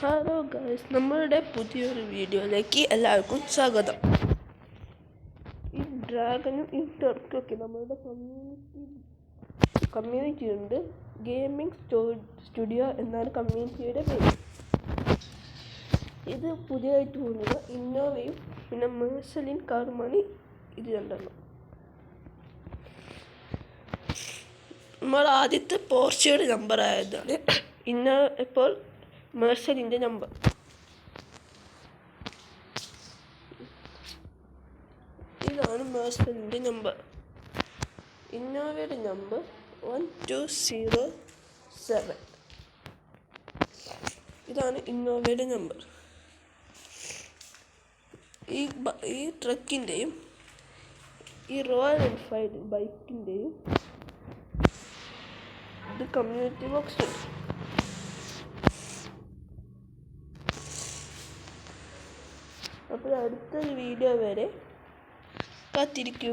Hello guys, നമ്മളുടെ പുതിയൊരു വീഡിയോയിലേക്ക് എല്ലാവർക്കും സ്വാഗതം. ഈ ഡ്രാഗനും ഈ ടർക്കൊക്കെ നമ്മളുടെ കമ്മ്യൂണിറ്റി ഉണ്ട്. ഗെയിമിംഗ് സ്റ്റുഡിയോ എന്നാണ് കമ്മ്യൂണിറ്റിയുടെ പേര്. ഇത് പുതിയതായിട്ട് പോകുന്നത് ഇന്നോവയും പിന്നെ മേഴ്സലിൻ കാറുമാണ്. ഇത് രണ്ടെണ്ണം. നമ്മൾ ആദ്യത്തെ പോർച്ചയുടെ നമ്പർ ആയതാണ് ഇപ്പോൾ മേഴ്സലിൻ്റെ നമ്പർ. ഇതാണ് മേഴ്സലിൻ്റെ നമ്പർ. ഇന്നോവയുടെ നമ്പർ 1207. ഇതാണ് ഇന്നോവയുടെ നമ്പർ. ഈ ട്രക്കിൻ്റെയും ഈ റോയൽ എൻഫീൽഡ് ബൈക്കിൻ്റെയും ഇത് കമ്മ്യൂണിറ്റി ബോക്സ് ഉണ്ട്. അപ്പോൾ അടുത്തൊരു വീഡിയോ വരെ കാത്തിരിക്കൂ.